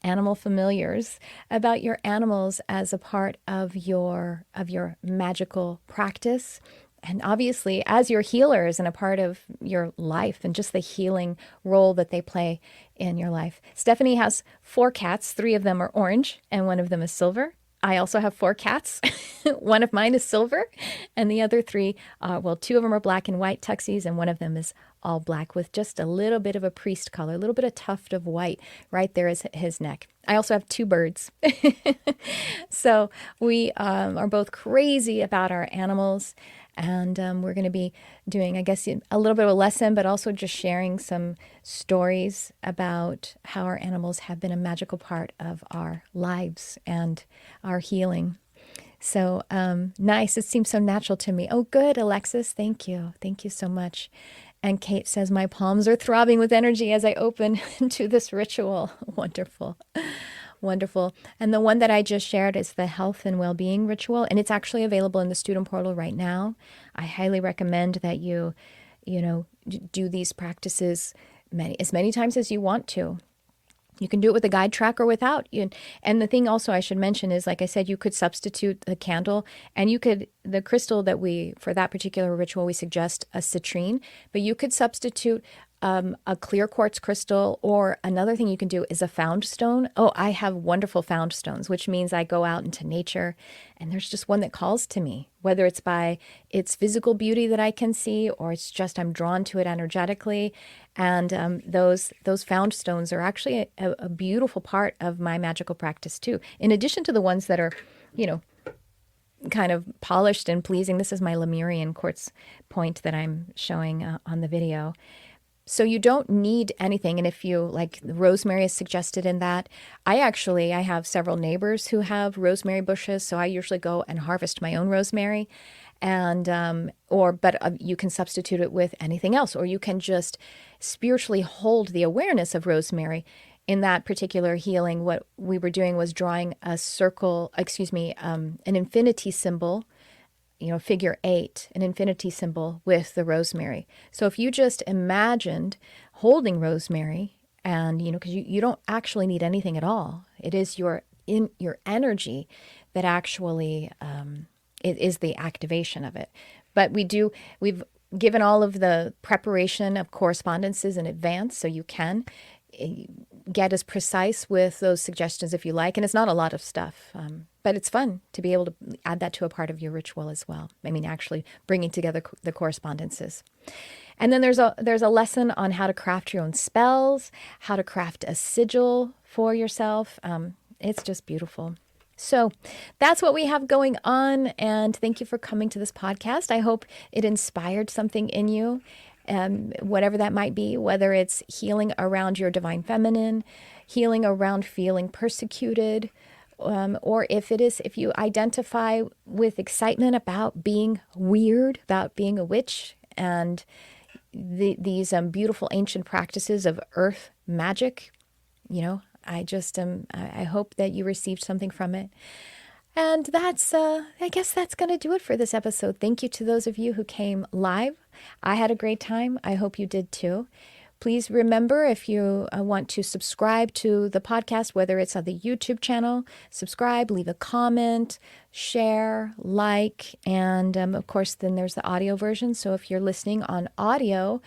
animal familiars, about your animals as a part of your magical practice. And obviously, as your healers and a part of your life and just the healing role that they play in your life. Stephanie has 4 cats. 3 of them are orange and 1 of them is silver. I also have 4 cats. 1 of mine is silver and the other 3, 2 of them are black and white tuxies and 1 of them is all black with just a little bit of a priest color, a little bit of tuft of white right there is his neck. I also have 2 birds. So we are both crazy about our animals. And we're going to be doing, I guess, a little bit of a lesson, but also just sharing some stories about how our animals have been a magical part of our lives and our healing. So nice. It seems so natural to me. Oh, good, Alexis. Thank you. Thank you so much. And Kate says, my palms are throbbing with energy as I open to this ritual. Wonderful. Wonderful. And the one that I just shared is the health and well-being ritual, and it's actually available in the student portal right now. I highly recommend that you do these practices as many times as you want to. You can do it with a guide track or without. And the thing also I should mention is, like I said, you could substitute the candle, and the crystal that for that particular ritual, we suggest a citrine, but you could substitute a clear quartz crystal, or another thing you can do is a found stone. Oh, I have wonderful found stones, which means I go out into nature and there's just one that calls to me, whether it's by its physical beauty that I can see, or it's just I'm drawn to it energetically. And those found stones are actually a beautiful part of my magical practice too. In addition to the ones that are, kind of polished and pleasing. This is my Lemurian quartz point that I'm showing on the video. So you don't need anything. And if you like, rosemary is suggested in that. I have several neighbors who have rosemary bushes. So I usually go and harvest my own rosemary. And, you can substitute it with anything else, or you can just spiritually hold the awareness of rosemary. In that particular healing, what we were doing was drawing an infinity symbol, figure 8, an infinity symbol with the rosemary. So if you just imagined holding rosemary and, because you don't actually need anything at all. It is your energy that actually it is the activation of it. But we've given all of the preparation of correspondences in advance, so you can get as precise with those suggestions if you like. And it's not a lot of stuff, but it's fun to be able to add that to a part of your ritual as well. I mean, actually bringing together the correspondences. And then there's a lesson on how to craft your own spells, how to craft a sigil for yourself. It's just beautiful. So that's what we have going on. And thank you for coming to this podcast. I hope it inspired something in you. whatever that might be, whether it's healing around your divine feminine, healing around feeling persecuted, or if you identify with excitement about being weird, about being a witch, and these beautiful ancient practices of earth magic, I hope that you received something from it. And I guess that's going to do it for this episode. Thank you to those of you who came live. I had a great time. I hope you did too. Please remember, if you want to subscribe to the podcast, whether it's on the YouTube channel, subscribe, leave a comment, share, like, and of course, then there's the audio version. So if you're listening on audio,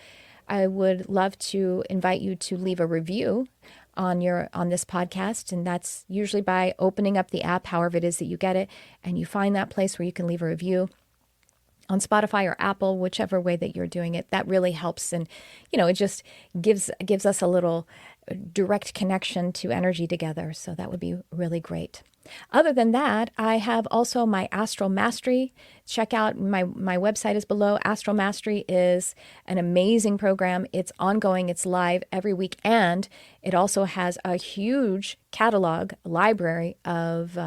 I would love to invite you to leave a review on this podcast, and that's usually by opening up the app, however it is that you get it, and you find that place where you can leave a review on Spotify or Apple, whichever way that you're doing it. That really helps, and it just gives us a little direct connection to energy together. So that would be really great. Other than that, I have also my Astral Mastery. Check out my website is below. Astral Mastery is an amazing program. It's ongoing. It's live every week. And it also has a huge catalog library of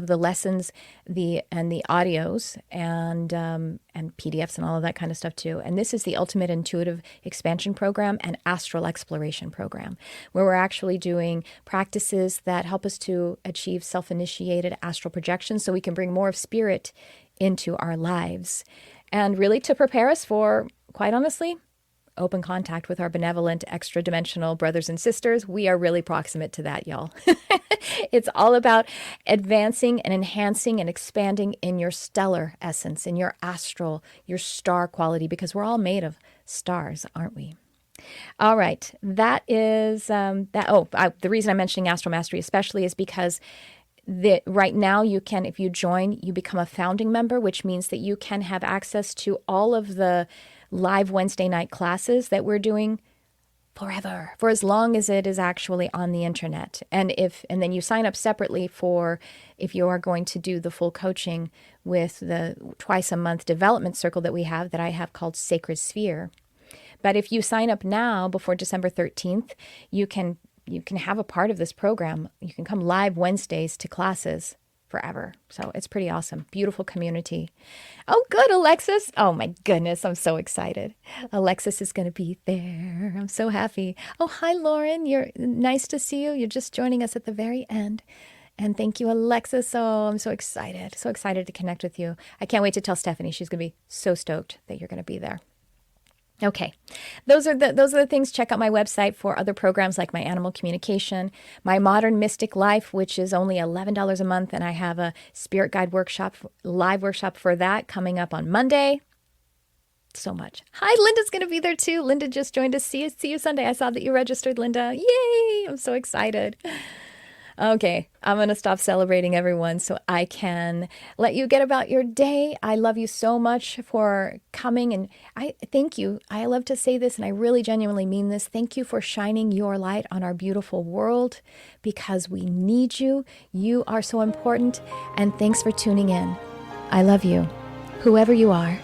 the lessons, the audios, and PDFs and all of that kind of stuff too. And this is the Ultimate Intuitive Expansion Program and Astral Exploration Program, where we're actually doing practices that help us to achieve self-initiated astral projection so we can bring more of spirit into our lives. And really to prepare us for, quite honestly, open contact with our benevolent extra-dimensional brothers and sisters. We are really proximate to that, y'all. It's all about advancing and enhancing and expanding in your stellar essence, in your astral, your star quality, because we're all made of stars, aren't we? All right. That is the reason I'm mentioning Astral Mastery especially is because right now you can, if you join, you become a founding member, which means that you can have access to all of the live Wednesday night classes that we're doing forever, for as long as it is actually on the internet. And then you sign up separately for if you are going to do the full coaching with the twice a month development circle that I have called Sacred Sphere. But if you sign up now before December 13th, you can have a part of this program. You can come live Wednesdays to classes forever. So it's pretty awesome. Beautiful community. Oh, good, Alexis. Oh, my goodness. I'm so excited. Alexis is going to be there. I'm so happy. Oh, hi, Lauren. You're nice to see you. You're just joining us at the very end. And thank you, Alexis. Oh, I'm so excited. So excited to connect with you. I can't wait to tell Stephanie. She's going to be so stoked that you're going to be there. Okay, those are the things. Check out my website for other programs like my animal communication, my modern mystic life, which is only $11 a month, and I have a spirit guide workshop, live workshop for that coming up on Monday. So much. Hi, Linda's going to be there too. Linda just joined us. See you Sunday. I saw that you registered, Linda. Yay! I'm so excited. Okay, I'm going to stop celebrating everyone so I can let you get about your day. I love you so much for coming, and I thank you. I love to say this, and I really genuinely mean this. Thank you for shining your light on our beautiful world because we need you. You are so important, and thanks for tuning in. I love you, whoever you are.